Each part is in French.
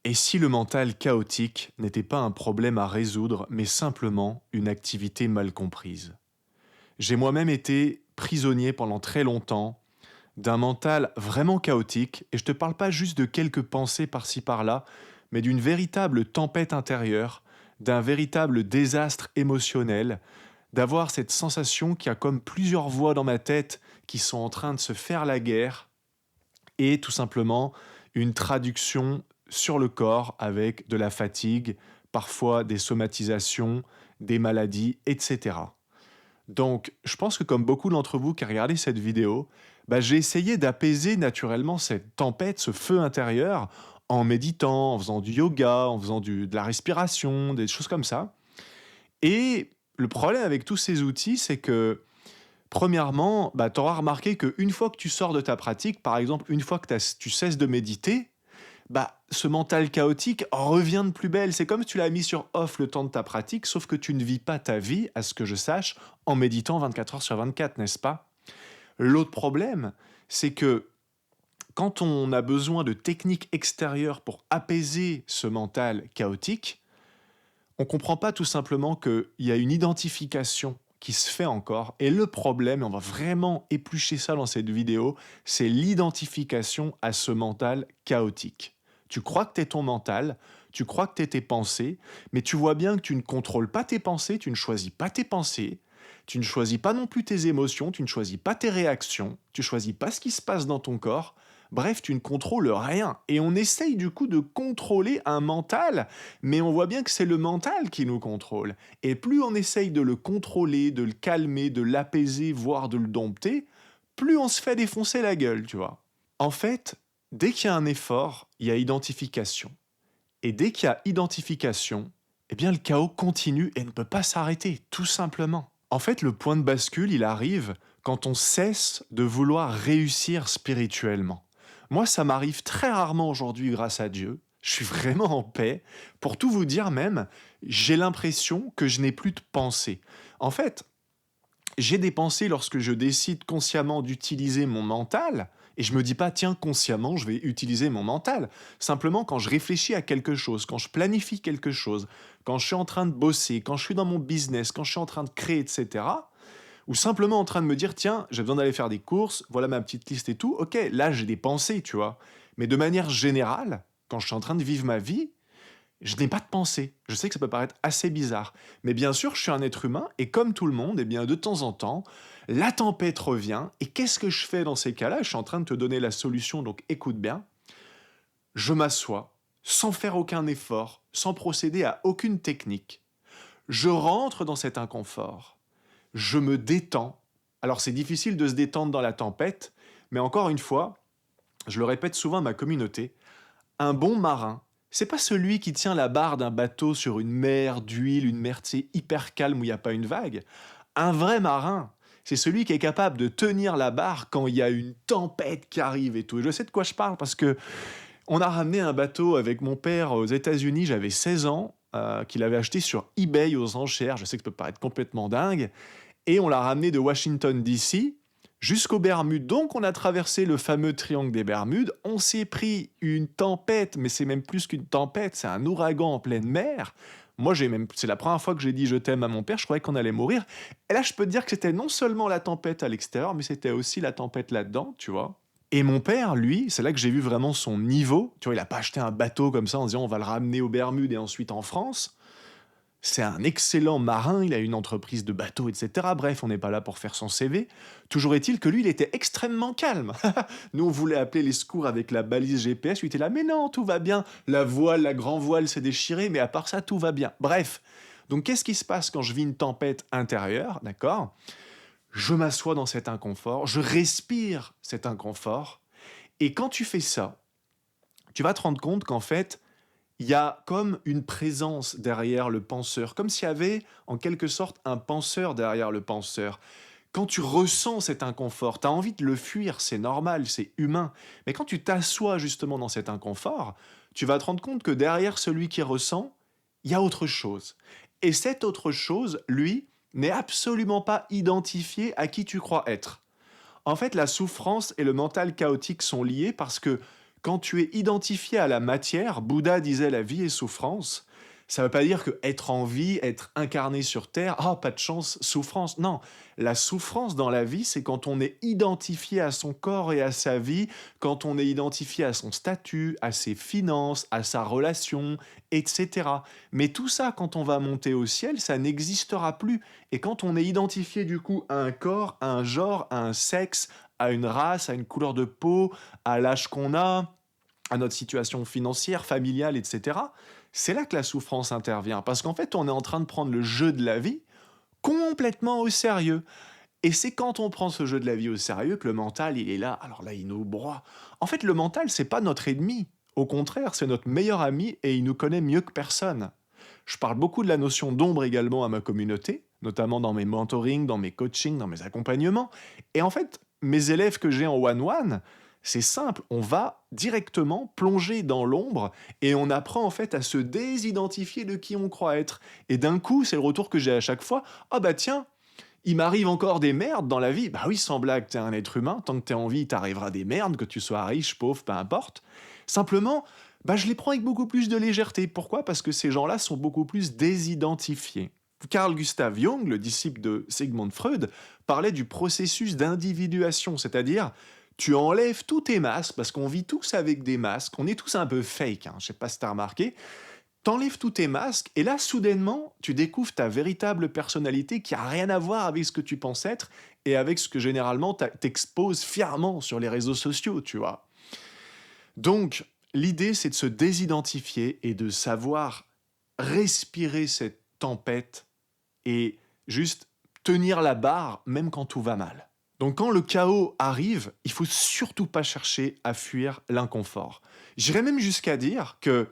Et si le mental chaotique n'était pas un problème à résoudre, mais simplement une activité mal comprise? J'ai moi-même été prisonnier pendant très longtemps d'un mental vraiment chaotique, et je te parle pas juste de quelques pensées par-ci par-là, mais d'une véritable tempête intérieure, d'un véritable désastre émotionnel, d'avoir cette sensation qu'il y a comme plusieurs voix dans ma tête qui sont en train de se faire la guerre, et tout simplement une traduction sur le corps avec de la fatigue, parfois des somatisations, des maladies, etc. Donc, je pense que comme beaucoup d'entre vous qui a regardé cette vidéo, j'ai essayé d'apaiser naturellement cette tempête, ce feu intérieur, en méditant, en faisant du yoga, en faisant de la respiration, des choses comme ça. Et le problème avec tous ces outils, c'est que, premièrement, tu auras remarqué qu'une fois que tu sors de ta pratique, par exemple, une fois que tu cesses de méditer, ce mental chaotique revient de plus belle. C'est comme si tu l'as mis sur off le temps de ta pratique, sauf que tu ne vis pas ta vie, à ce que je sache, en méditant 24 heures sur 24, n'est-ce pas? L'autre problème, c'est que quand on a besoin de techniques extérieures pour apaiser ce mental chaotique, on ne comprend pas tout simplement qu'il y a une identification qui se fait encore. Et le problème, et on va vraiment éplucher ça dans cette vidéo, c'est l'identification à ce mental chaotique. Tu crois que tu es ton mental, tu crois que tu es tes pensées, mais tu vois bien que tu ne contrôles pas tes pensées, tu ne choisis pas tes pensées, tu ne choisis pas non plus tes émotions, tu ne choisis pas tes réactions, tu ne choisis pas ce qui se passe dans ton corps. Bref, tu ne contrôles rien. Et on essaye du coup de contrôler un mental, mais on voit bien que c'est le mental qui nous contrôle. Et plus on essaye de le contrôler, de le calmer, de l'apaiser, voire de le dompter, plus on se fait défoncer la gueule, tu vois. En fait, dès qu'il y a un effort, il y a identification. Et dès qu'il y a identification, eh bien le chaos continue et ne peut pas s'arrêter, tout simplement. En fait, le point de bascule, il arrive quand on cesse de vouloir réussir spirituellement. Moi, ça m'arrive très rarement aujourd'hui grâce à Dieu. Je suis vraiment en paix. Pour tout vous dire même, j'ai l'impression que je n'ai plus de pensée. En fait, j'ai des pensées lorsque je décide consciemment d'utiliser mon mental, et je me dis pas, tiens, consciemment, je vais utiliser mon mental. Simplement, quand je réfléchis à quelque chose, quand je planifie quelque chose, quand je suis en train de bosser, quand je suis dans mon business, quand je suis en train de créer, etc., ou simplement en train de me dire, tiens, j'ai besoin d'aller faire des courses, voilà ma petite liste et tout, ok, là j'ai des pensées, tu vois. Mais de manière générale, quand je suis en train de vivre ma vie, je n'ai pas de pensée. Je sais que ça peut paraître assez bizarre. Mais bien sûr, je suis un être humain, et comme tout le monde, eh bien, de temps en temps, la tempête revient, et qu'est-ce que je fais dans ces cas-là? Je suis en train de te donner la solution, donc écoute bien. Je m'assois, sans faire aucun effort, sans procéder à aucune technique. Je rentre dans cet inconfort. Je me détends. Alors c'est difficile de se détendre dans la tempête, mais encore une fois, je le répète souvent à ma communauté, un bon marin, c'est pas celui qui tient la barre d'un bateau sur une mer d'huile, une mer, tu sais, hyper calme où il n'y a pas une vague. Un vrai marin, c'est celui qui est capable de tenir la barre quand il y a une tempête qui arrive et tout. Et je sais de quoi je parle parce que on a ramené un bateau avec mon père aux États-Unis, j'avais 16 ans, qu'il avait acheté sur eBay aux enchères. Je sais que ça peut paraître complètement dingue. Et on l'a ramené de Washington DC jusqu'aux Bermudes. Donc on a traversé le fameux triangle des Bermudes. On s'est pris une tempête, mais c'est même plus qu'une tempête, c'est un ouragan en pleine mer. Moi, c'est la première fois que j'ai dit je t'aime à mon père, je croyais qu'on allait mourir. Et là, je peux te dire que c'était non seulement la tempête à l'extérieur, mais c'était aussi la tempête là-dedans, tu vois. Et mon père, lui, c'est là que j'ai vu vraiment son niveau. Tu vois, il a pas acheté un bateau comme ça en disant on va le ramener aux Bermudes et ensuite en France. C'est un excellent marin, il a une entreprise de bateaux, etc. Bref, on n'est pas là pour faire son CV. Toujours est-il que lui, il était extrêmement calme. Nous, on voulait appeler les secours avec la balise GPS, lui était là, mais non, tout va bien. La voile, la grand voile s'est déchirée, mais à part ça, tout va bien. Bref, donc qu'est-ce qui se passe quand je vis une tempête intérieure, d'accord? Je m'assois dans cet inconfort, je respire cet inconfort, et quand tu fais ça, tu vas te rendre compte qu'en fait, il y a comme une présence derrière le penseur, comme s'il y avait en quelque sorte un penseur derrière le penseur. Quand tu ressens cet inconfort, tu as envie de le fuir, c'est normal, c'est humain. Mais quand tu t'assois justement dans cet inconfort, tu vas te rendre compte que derrière celui qui ressent, il y a autre chose. Et cette autre chose, lui, n'est absolument pas identifié à qui tu crois être. En fait, la souffrance et le mental chaotique sont liés parce que Quand tu es identifié à la matière, Bouddha disait la vie est souffrance. Ça ne veut pas dire que être en vie, être incarné sur Terre, ah, pas de chance, souffrance. Non, la souffrance dans la vie, c'est quand on est identifié à son corps et à sa vie, quand on est identifié à son statut, à ses finances, à sa relation, etc. Mais tout ça, quand on va monter au ciel, ça n'existera plus. Et quand on est identifié du coup à un corps, à un genre, à un sexe, à une race, à une couleur de peau, à l'âge qu'on a, à notre situation financière, familiale, etc., c'est là que la souffrance intervient. Parce qu'en fait, on est en train de prendre le jeu de la vie complètement au sérieux. Et c'est quand on prend ce jeu de la vie au sérieux que le mental, il est là. Alors là, il nous broie. En fait, le mental, c'est pas notre ennemi. Au contraire, c'est notre meilleur ami et il nous connaît mieux que personne. Je parle beaucoup de la notion d'ombre également à ma communauté, notamment dans mes mentorings, dans mes coachings, dans mes accompagnements. Et en fait, mes élèves que j'ai en one-one, c'est simple, on va directement plonger dans l'ombre et on apprend en fait à se désidentifier de qui on croit être. Et d'un coup, c'est le retour que j'ai à chaque fois. Ah bah tiens, il m'arrive encore des merdes dans la vie. Bah oui, sans blague, t'es un être humain, tant que t'es en vie, il t'arrivera des merdes, que tu sois riche, pauvre, peu importe. Simplement, bah je les prends avec beaucoup plus de légèreté. Pourquoi? Parce que ces gens-là sont beaucoup plus désidentifiés. Carl Gustav Jung, le disciple de Sigmund Freud, parlait du processus d'individuation, c'est-à-dire tu enlèves tous tes masques, parce qu'on vit tous avec des masques, on est tous un peu fake, hein, je sais pas si t'as remarqué, t'enlèves tous tes masques, et là, soudainement, tu découvres ta véritable personnalité qui a rien à voir avec ce que tu penses être et avec ce que généralement t'exposes fièrement sur les réseaux sociaux, tu vois. Donc, l'idée, c'est de se désidentifier et de savoir respirer cette tempête et juste tenir la barre, même quand tout va mal. Donc, quand le chaos arrive, il faut surtout pas chercher à fuir l'inconfort. J'irais même jusqu'à dire que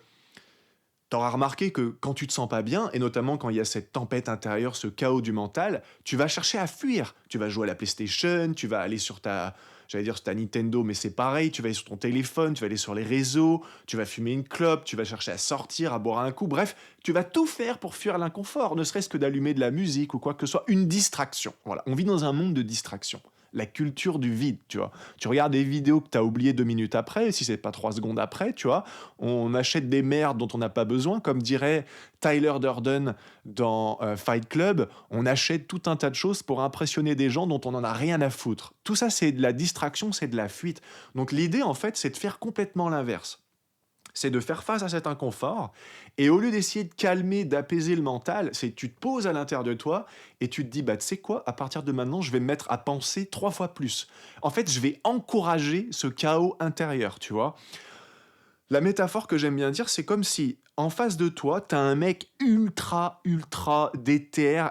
t'auras remarqué que quand tu te sens pas bien, et notamment quand il y a cette tempête intérieure, ce chaos du mental, tu vas chercher à fuir. Tu vas jouer à la PlayStation, tu vas aller sur ta, j'allais dire sur ta Nintendo, mais c'est pareil, tu vas aller sur ton téléphone, tu vas aller sur les réseaux, tu vas fumer une clope, tu vas chercher à sortir, à boire un coup, bref, tu vas tout faire pour fuir l'inconfort, ne serait-ce que d'allumer de la musique ou quoi que ce soit, une distraction. Voilà, on vit dans un monde de distraction. La culture du vide, tu vois. Tu regardes des vidéos que tu as oubliées 2 minutes après, si c'est pas 3 secondes après, tu vois. On achète des merdes dont on n'a pas besoin, comme dirait Tyler Durden dans Fight Club. On achète tout un tas de choses pour impressionner des gens dont on n'en a rien à foutre. Tout ça, c'est de la distraction, c'est de la fuite. Donc l'idée, en fait, c'est de faire complètement l'inverse. C'est de faire face à cet inconfort, et au lieu d'essayer de calmer, d'apaiser le mental, c'est tu te poses à l'intérieur de toi, et tu te dis, bah tu sais quoi, à partir de maintenant, je vais me mettre à penser 3 fois plus. En fait, je vais encourager ce chaos intérieur, tu vois. La métaphore que j'aime bien dire, c'est comme si, en face de toi, t'as un mec ultra déter,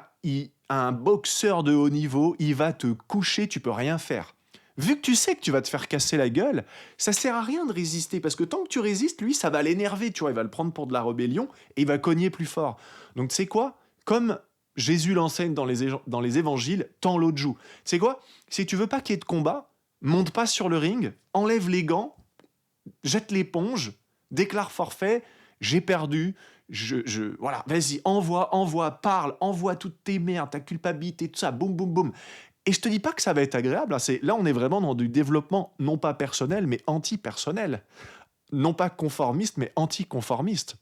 un boxeur de haut niveau, il va te coucher, tu peux rien faire. Vu que tu sais que tu vas te faire casser la gueule, ça sert à rien de résister, parce que tant que tu résistes, lui, ça va l'énerver, tu vois, il va le prendre pour de la rébellion, et il va cogner plus fort. Donc tu sais quoi? Comme Jésus l'enseigne dans les évangiles, tends l'autre joue. Tu sais quoi? Si tu veux pas qu'il y ait de combat, monte pas sur le ring, enlève les gants, jette l'éponge, déclare forfait, j'ai perdu, voilà, vas-y, envoie, parle, envoie toutes tes merdes, ta culpabilité, tout ça, boum, boum, boum. Et je te dis pas que ça va être agréable, hein, là on est vraiment dans du développement, non pas personnel, mais anti-personnel. Non pas conformiste, mais anti-conformiste.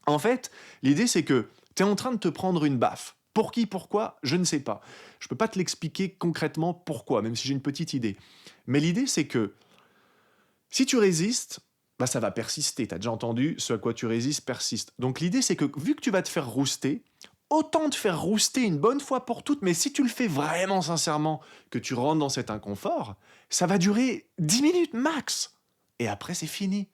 En fait, l'idée c'est que tu es en train de te prendre une baffe. Pour qui, pourquoi, je ne sais pas. Je peux pas te l'expliquer concrètement pourquoi, même si j'ai une petite idée. Mais l'idée c'est que si tu résistes, bah ça va persister. Tu as déjà entendu, ce à quoi tu résistes persiste. Donc l'idée, c'est que vu que tu vas te faire rouster, autant te faire rouster une bonne fois pour toutes, mais si tu le fais vraiment sincèrement, que tu rentres dans cet inconfort, ça va durer 10 minutes max. Et après, c'est fini.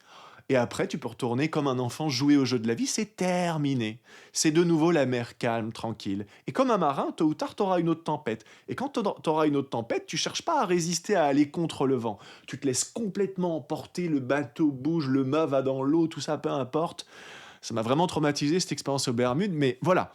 Et après, tu peux retourner comme un enfant jouer au jeu de la vie, c'est terminé. C'est de nouveau la mer calme, tranquille. Et comme un marin, tôt ou tard, t'auras une autre tempête. Et quand t'auras une autre tempête, tu cherches pas à résister, à aller contre le vent. Tu te laisses complètement emporter, le bateau bouge, le mât va dans l'eau, tout ça, peu importe. Ça m'a vraiment traumatisé, cette expérience aux Bermudes, mais voilà.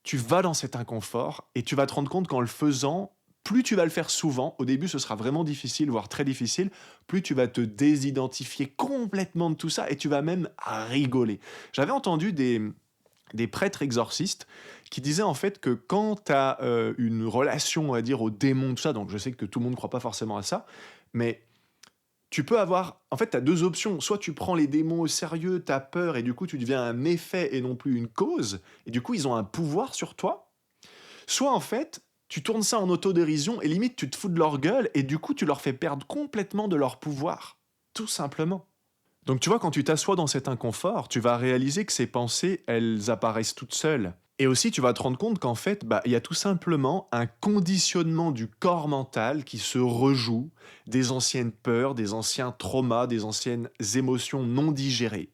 Tu vas dans cet inconfort et tu vas te rendre compte qu'en le faisant, plus tu vas le faire souvent, au début ce sera vraiment difficile, voire très difficile, plus tu vas te désidentifier complètement de tout ça et tu vas même rigoler. J'avais entendu des prêtres exorcistes qui disaient en fait que quand tu as une relation, on va dire, au démon, tout ça, donc je sais que tout le monde ne croit pas forcément à ça, mais Tu peux avoir en fait, tu as 2 options. Soit tu prends les démons au sérieux, tu as peur et du coup tu deviens un effet et non plus une cause et du coup ils ont un pouvoir sur toi. Soit en fait, tu tournes ça en autodérision et limite tu te fous de leur gueule et du coup tu leur fais perdre complètement de leur pouvoir. Tout simplement. Donc tu vois, quand tu t'assois dans cet inconfort, tu vas réaliser que ces pensées, elles apparaissent toutes seules. Et aussi, tu vas te rendre compte qu'en fait, il y a tout simplement un conditionnement du corps mental qui se rejoue des anciennes peurs, des anciens traumas, des anciennes émotions non digérées.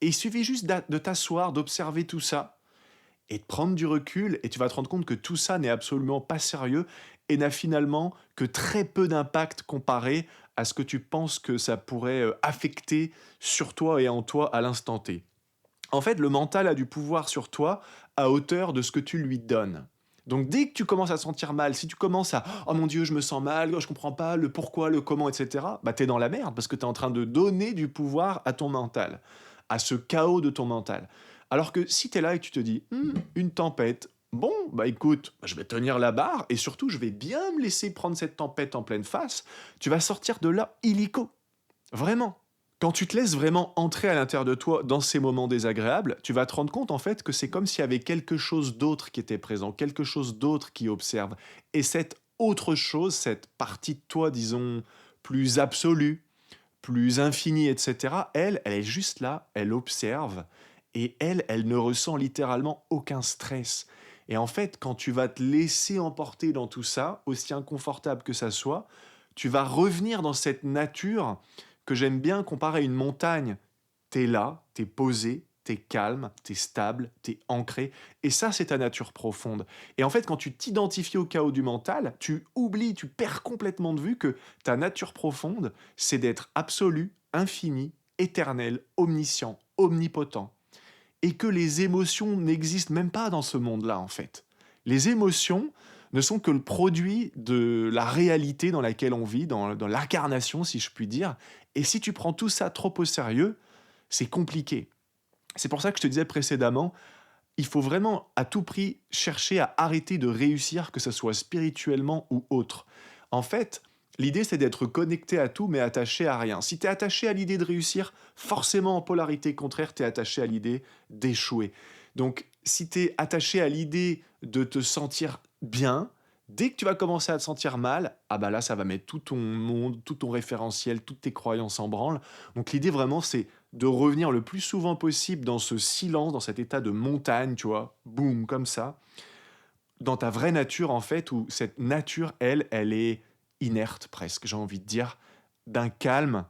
Et il suffit juste de t'asseoir, d'observer tout ça, et de prendre du recul, et tu vas te rendre compte que tout ça n'est absolument pas sérieux et n'a finalement que très peu d'impact comparé à ce que tu penses que ça pourrait affecter sur toi et en toi à l'instant T. En fait, le mental a du pouvoir sur toi à hauteur de ce que tu lui donnes. Donc dès que tu commences à te sentir mal, si tu commences à «Oh mon Dieu, je me sens mal, oh, je comprends pas le pourquoi, le comment, etc.», t'es dans la merde parce que t'es en train de donner du pouvoir à ton mental, à ce chaos de ton mental. Alors que si t'es là et que tu te dis une tempête, bon, écoute, je vais tenir la barre et surtout je vais bien me laisser prendre cette tempête en pleine face, tu vas sortir de là illico. Vraiment. Quand tu te laisses vraiment entrer à l'intérieur de toi dans ces moments désagréables, tu vas te rendre compte en fait que c'est comme s'il y avait quelque chose d'autre qui était présent, quelque chose d'autre qui observe. Et cette autre chose, cette partie de toi, disons, plus absolue, plus infinie, etc., elle est juste là, elle observe, et elle ne ressent littéralement aucun stress. Et en fait, quand tu vas te laisser emporter dans tout ça, aussi inconfortable que ça soit, tu vas revenir dans cette nature que j'aime bien comparer à une montagne. T'es là, t'es posé, t'es calme, t'es stable, t'es ancré. Et ça, c'est ta nature profonde. Et en fait, quand tu t'identifies au chaos du mental, tu oublies, tu perds complètement de vue que ta nature profonde, c'est d'être absolu, infini, éternel, omniscient, omnipotent. Et que les émotions n'existent même pas dans ce monde-là, en fait. Les émotions ne sont que le produit de la réalité dans laquelle on vit, dans l'incarnation, si je puis dire. Et si tu prends tout ça trop au sérieux, c'est compliqué. C'est pour ça que je te disais précédemment, il faut vraiment à tout prix chercher à arrêter de réussir, que ce soit spirituellement ou autre. En fait, l'idée c'est d'être connecté à tout mais attaché à rien. Si tu es attaché à l'idée de réussir, forcément en polarité contraire, tu es attaché à l'idée d'échouer. Donc si tu es attaché à l'idée de te sentir bien, dès que tu vas commencer à te sentir mal, là ça va mettre tout ton monde, tout ton référentiel, toutes tes croyances en branle. Donc l'idée vraiment c'est de revenir le plus souvent possible dans ce silence, dans cet état de montagne, tu vois, boum, comme ça, dans ta vraie nature, en fait, où cette nature, elle est inerte presque, j'ai envie de dire, d'un calme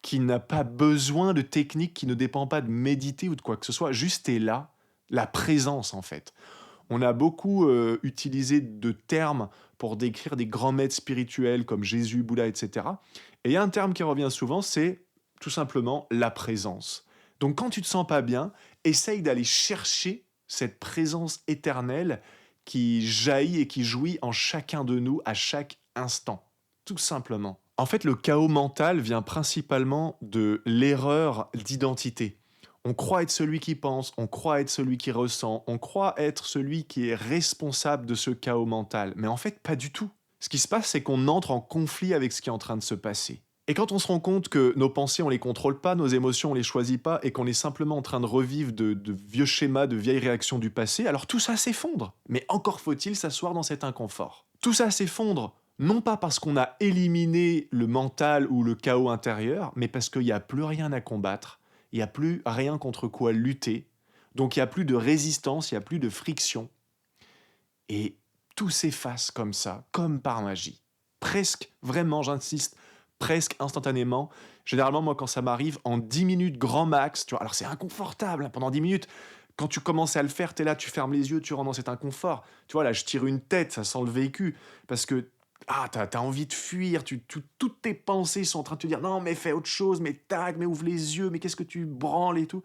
qui n'a pas besoin de technique, qui ne dépend pas de méditer ou de quoi que ce soit, juste t'es là, la présence, en fait. On a beaucoup utilisé de termes pour décrire des grands maîtres spirituels comme Jésus, Bouddha, etc. Et il y a un terme qui revient souvent, c'est tout simplement la présence. Donc quand tu te sens pas bien, essaye d'aller chercher cette présence éternelle qui jaillit et qui jouit en chacun de nous à chaque instant. Tout simplement. En fait, le chaos mental vient principalement de l'erreur d'identité. On croit être celui qui pense, on croit être celui qui ressent, on croit être celui qui est responsable de ce chaos mental. Mais en fait, pas du tout. Ce qui se passe, c'est qu'on entre en conflit avec ce qui est en train de se passer. Et quand on se rend compte que nos pensées, on les contrôle pas, nos émotions, on les choisit pas, et qu'on est simplement en train de revivre de vieux schémas, de vieilles réactions du passé, alors tout ça s'effondre. Mais encore faut-il s'asseoir dans cet inconfort. Tout ça s'effondre, non pas parce qu'on a éliminé le mental ou le chaos intérieur, mais parce qu'il n'y a plus rien à combattre, il n'y a plus rien contre quoi lutter, donc il n'y a plus de résistance, il n'y a plus de friction. Et tout s'efface comme ça, comme par magie. Presque, vraiment, j'insiste, presque instantanément. Généralement, moi, quand ça m'arrive, en 10 minutes grand max, tu vois, alors c'est inconfortable, hein, pendant 10 minutes. Quand tu commences à le faire, t'es là, tu fermes les yeux, tu rentres dans cet inconfort. Tu vois, là, je tire une tête, ça sent le vécu. Parce que, t'as envie de fuir, toutes tes pensées sont en train de te dire, non, mais fais autre chose, mais tac, mais ouvre les yeux, mais qu'est-ce que tu branles et tout.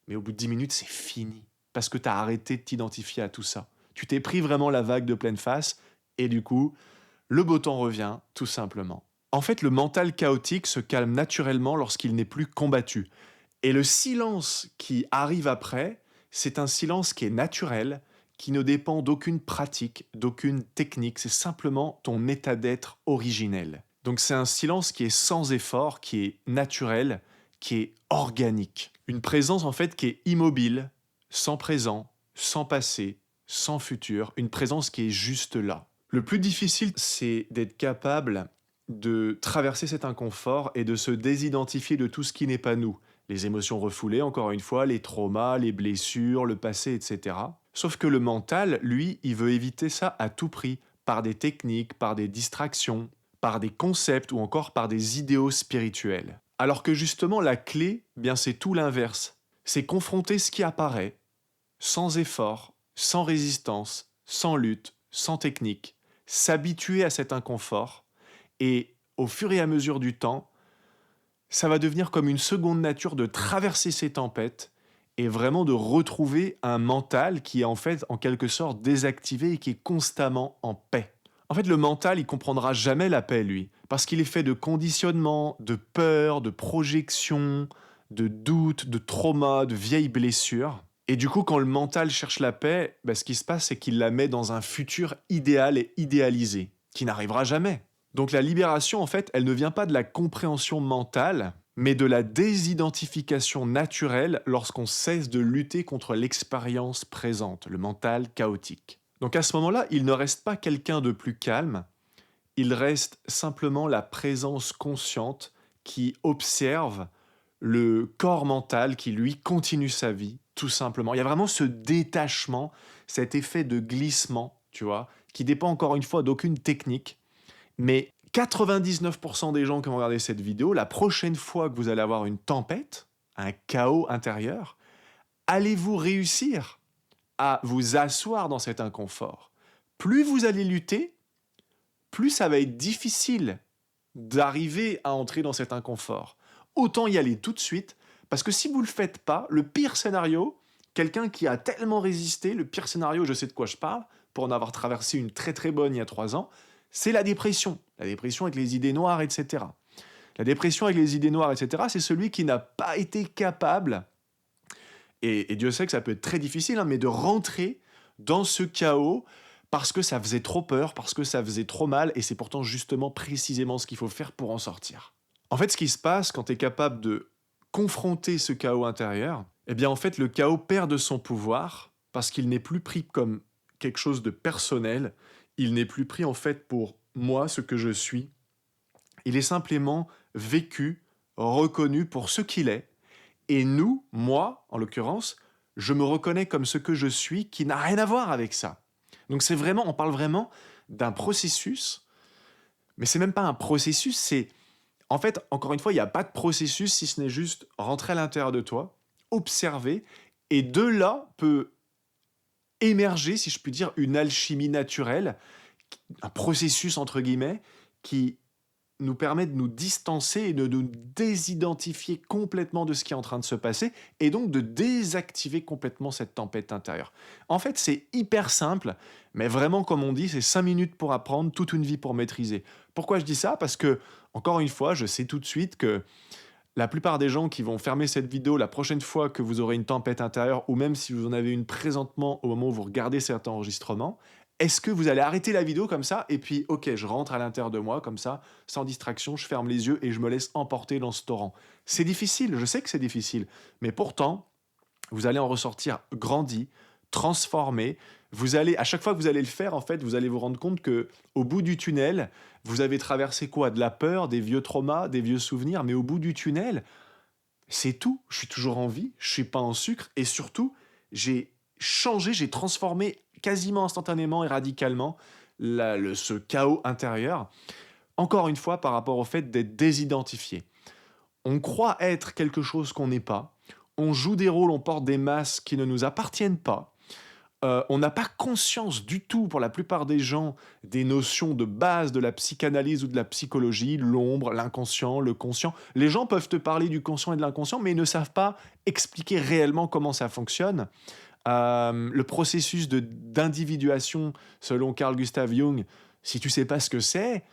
Mais au bout de 10 minutes, c'est fini. Parce que t'as arrêté de t'identifier à tout ça. Tu t'es pris vraiment la vague de pleine face, et du coup, le beau temps revient, tout simplement. En fait, le mental chaotique se calme naturellement lorsqu'il n'est plus combattu. Et le silence qui arrive après, c'est un silence qui est naturel, qui ne dépend d'aucune pratique, d'aucune technique, c'est simplement ton état d'être originel. Donc c'est un silence qui est sans effort, qui est naturel, qui est organique. Une présence en fait qui est immobile, sans présent, sans passé, sans futur, une présence qui est juste là. Le plus difficile, c'est d'être capable de traverser cet inconfort et de se désidentifier de tout ce qui n'est pas nous. Les émotions refoulées, encore une fois, les traumas, les blessures, le passé, etc. Sauf que le mental, lui, il veut éviter ça à tout prix, par des techniques, par des distractions, par des concepts ou encore par des idéaux spirituels. Alors que justement, la clé, bien c'est tout l'inverse. C'est confronter ce qui apparaît, sans effort, sans résistance, sans lutte, sans technique, s'habituer à cet inconfort, et au fur et à mesure du temps, ça va devenir comme une seconde nature de traverser ces tempêtes et vraiment de retrouver un mental qui est en fait en quelque sorte désactivé et qui est constamment en paix. En fait, le mental, il comprendra jamais la paix, lui, parce qu'il est fait de conditionnement, de peur, de projection, de doute, de trauma, de vieilles blessures. Et du coup, quand le mental cherche la paix, ce qui se passe, c'est qu'il la met dans un futur idéal et idéalisé, qui n'arrivera jamais. Donc la libération, en fait, elle ne vient pas de la compréhension mentale, mais de la désidentification naturelle lorsqu'on cesse de lutter contre l'expérience présente, le mental chaotique. Donc à ce moment-là, il ne reste pas quelqu'un de plus calme, il reste simplement la présence consciente qui observe le corps mental qui, lui, continue sa vie, tout simplement. Il y a vraiment ce détachement, cet effet de glissement, tu vois, qui dépend encore une fois d'aucune technique. Mais 99% des gens qui vont regarder cette vidéo, la prochaine fois que vous allez avoir une tempête, un chaos intérieur, allez-vous réussir à vous asseoir dans cet inconfort? Plus vous allez lutter, plus ça va être difficile d'arriver à entrer dans cet inconfort. Autant y aller tout de suite, parce que si vous ne le faites pas, le pire scénario, quelqu'un qui a tellement résisté, le pire scénario, je sais de quoi je parle, pour en avoir traversé une très très bonne il y a 3 ans, c'est la dépression. La dépression avec les idées noires, etc. La dépression avec les idées noires, etc., c'est celui qui n'a pas été capable, et Dieu sait que ça peut être très difficile, mais de rentrer dans ce chaos parce que ça faisait trop peur, parce que ça faisait trop mal, et c'est pourtant justement précisément ce qu'il faut faire pour en sortir. En fait, ce qui se passe quand tu es capable de confronter ce chaos intérieur, eh bien en fait le chaos perd de son pouvoir parce qu'il n'est plus pris comme quelque chose de personnel, il n'est plus pris en fait pour moi, ce que je suis, il est simplement vécu, reconnu pour ce qu'il est, et nous, moi en l'occurrence, je me reconnais comme ce que je suis qui n'a rien à voir avec ça. Donc c'est vraiment, on parle vraiment d'un processus, mais c'est même pas un processus, c'est en fait, encore une fois, il n'y a pas de processus si ce n'est juste rentrer à l'intérieur de toi, observer, et de là peut émerger, si je puis dire, une alchimie naturelle, un processus entre guillemets, qui nous permet de nous distancer et de nous désidentifier complètement de ce qui est en train de se passer, et donc de désactiver complètement cette tempête intérieure. En fait, c'est hyper simple, mais vraiment, comme on dit, c'est 5 minutes pour apprendre, toute une vie pour maîtriser. Pourquoi je dis ça? Parce que, encore une fois, je sais tout de suite que la plupart des gens qui vont fermer cette vidéo la prochaine fois que vous aurez une tempête intérieure, ou même si vous en avez une présentement au moment où vous regardez cet enregistrement, est-ce que vous allez arrêter la vidéo comme ça et puis, ok, je rentre à l'intérieur de moi comme ça, sans distraction, je ferme les yeux et je me laisse emporter dans ce torrent? C'est difficile, je sais que c'est difficile, mais pourtant, vous allez en ressortir grandi, transformé. Vous allez, à chaque fois que vous allez le faire, en fait, vous allez vous rendre compte que au bout du tunnel, vous avez traversé quoi? De la peur, des vieux traumas, des vieux souvenirs, mais au bout du tunnel, c'est tout. Je suis toujours en vie, je suis pas en sucre, et surtout, j'ai changé, j'ai transformé quasiment instantanément et radicalement ce chaos intérieur. Encore une fois, par rapport au fait d'être désidentifié. On croit être quelque chose qu'on n'est pas. On joue des rôles, on porte des masques qui ne nous appartiennent pas. On n'a pas conscience du tout, pour la plupart des gens, des notions de base de la psychanalyse ou de la psychologie, l'ombre, l'inconscient, le conscient. Les gens peuvent te parler du conscient et de l'inconscient, mais ils ne savent pas expliquer réellement comment ça fonctionne. Le processus d'individuation, selon Carl Gustav Jung, si tu sais pas ce que c'est,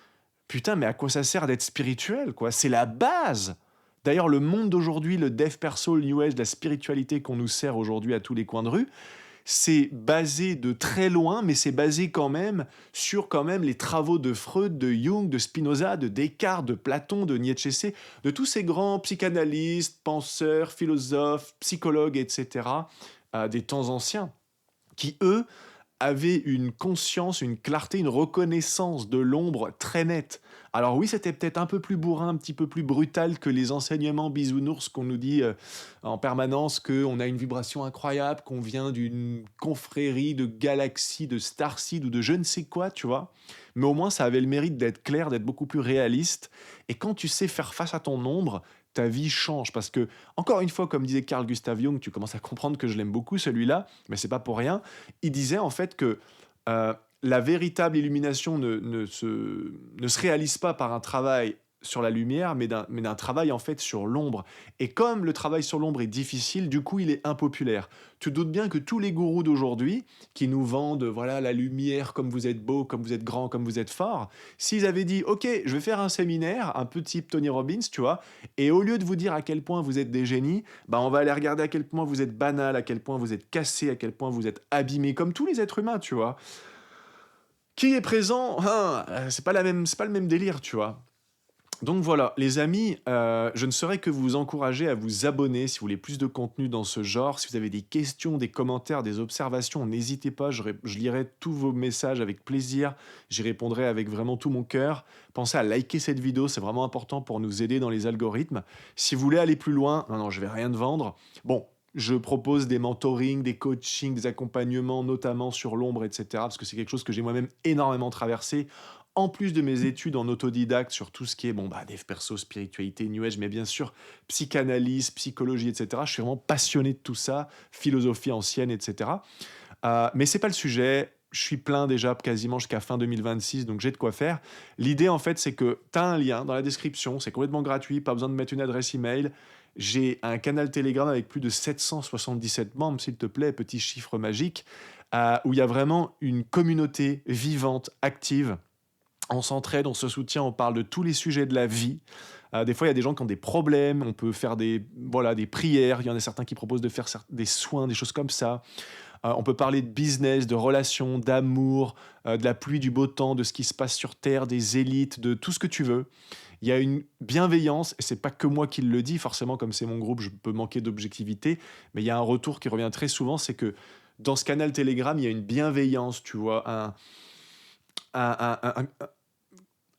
putain, mais à quoi ça sert d'être spirituel, quoi? C'est la base. D'ailleurs, le monde d'aujourd'hui, le dev perso, le new age, la spiritualité qu'on nous sert aujourd'hui à tous les coins de rue, c'est basé de très loin, mais c'est basé quand même sur quand même les travaux de Freud, de Jung, de Spinoza, de Descartes, de Platon, de Nietzsche, de tous ces grands psychanalystes, penseurs, philosophes, psychologues, etc., des temps anciens, qui, eux, avaient une conscience, une clarté, une reconnaissance de l'ombre très nette. Alors oui, c'était peut-être un peu plus bourrin, un petit peu plus brutal que les enseignements bisounours qu'on nous dit en permanence qu'on a une vibration incroyable, qu'on vient d'une confrérie de galaxies, de starseed ou de je ne sais quoi, tu vois. Mais au moins, ça avait le mérite d'être clair, d'être beaucoup plus réaliste. Et quand tu sais faire face à ton ombre, ta vie change. Parce que, encore une fois, comme disait Carl Gustav Jung, tu commences à comprendre que je l'aime beaucoup, celui-là, mais c'est pas pour rien. Il disait en fait que la véritable illumination ne se réalise pas par un travail sur la lumière, mais d'un travail en fait sur l'ombre. Et comme le travail sur l'ombre est difficile, du coup il est impopulaire. Tu te doutes bien que tous les gourous d'aujourd'hui, qui nous vendent voilà la lumière, comme vous êtes beau, comme vous êtes grand, comme vous êtes fort, s'ils avaient dit ok, je vais faire un séminaire, un peu type Tony Robbins, tu vois, et au lieu de vous dire à quel point vous êtes des génies, bah on va aller regarder à quel point vous êtes banal, à quel point vous êtes cassé, à quel point vous êtes abîmé, comme tous les êtres humains, tu vois. Qui est présent, hein, c'est pas le même délire, tu vois. Donc voilà, les amis, je ne saurais que vous encourager à vous abonner si vous voulez plus de contenu dans ce genre. Si vous avez des questions, des commentaires, des observations, n'hésitez pas, je lirai tous vos messages avec plaisir. J'y répondrai avec vraiment tout mon cœur. Pensez à liker cette vidéo, c'est vraiment important pour nous aider dans les algorithmes. Si vous voulez aller plus loin, non, non, je vais rien te vendre. Bon, je propose des mentorings, des coachings, des accompagnements, notamment sur l'ombre, etc. Parce que c'est quelque chose que j'ai moi-même énormément traversé en plus de mes études en autodidacte sur tout ce qui est bon, bah, dev perso, spiritualité, New Age, mais bien sûr psychanalyse, psychologie, etc. Je suis vraiment passionné de tout ça, philosophie ancienne, etc. Mais c'est pas le sujet. Je suis plein déjà quasiment jusqu'à fin 2026, donc j'ai de quoi faire. L'idée, en fait, c'est que tu as un lien dans la description, c'est complètement gratuit, pas besoin de mettre une adresse email. J'ai un canal Telegram avec plus de 777 membres, s'il te plaît, petit chiffre magique, où il y a vraiment une communauté vivante, active. On s'entraide, on se soutient, on parle de tous les sujets de la vie. Des fois, il y a des gens qui ont des problèmes, on peut faire voilà, des prières, il y en a certains qui proposent de faire des soins, des choses comme ça. On peut parler de business, de relations, d'amour, de la pluie, du beau temps, de ce qui se passe sur Terre, des élites, de tout ce que tu veux. Il y a une bienveillance, et c'est pas que moi qui le dis, forcément, comme c'est mon groupe, je peux manquer d'objectivité, mais il y a un retour qui revient très souvent, c'est que dans ce canal Telegram, il y a une bienveillance, tu vois, un, un, un-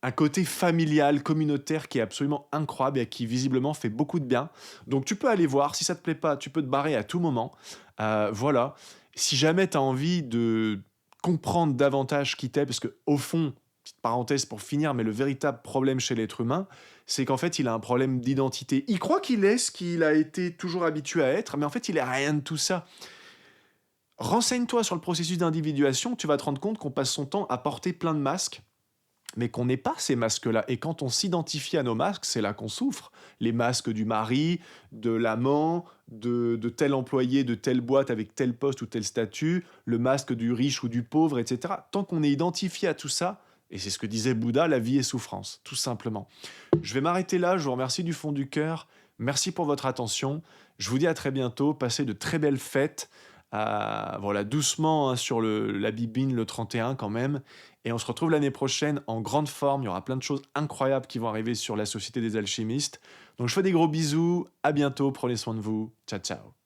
un côté familial, communautaire qui est absolument incroyable et qui visiblement fait beaucoup de bien. Donc tu peux aller voir, si ça te plaît pas, tu peux te barrer à tout moment. Voilà. Si jamais tu as envie de comprendre davantage qui t'es, parce que au fond, petite parenthèse pour finir, mais le véritable problème chez l'être humain, c'est qu'en fait il a un problème d'identité. Il croit qu'il est ce qu'il a été toujours habitué à être, mais en fait il est rien de tout ça. Renseigne-toi sur le processus d'individuation, tu vas te rendre compte qu'on passe son temps à porter plein de masques mais qu'on n'ait pas ces masques-là. Et quand on s'identifie à nos masques, c'est là qu'on souffre. Les masques du mari, de l'amant, de tel employé, de telle boîte avec tel poste ou tel statut, le masque du riche ou du pauvre, etc. Tant qu'on est identifié à tout ça, et c'est ce que disait Bouddha, la vie est souffrance, tout simplement. Je vais m'arrêter là, je vous remercie du fond du cœur. Merci pour votre attention. Je vous dis à très bientôt. Passez de très belles fêtes. Voilà, doucement hein, sur la bibine le 31 quand même. Et on se retrouve l'année prochaine en grande forme. Il y aura plein de choses incroyables qui vont arriver sur la Société des Alchimistes. Donc je fais des gros bisous. À bientôt. Prenez soin de vous. Ciao, ciao.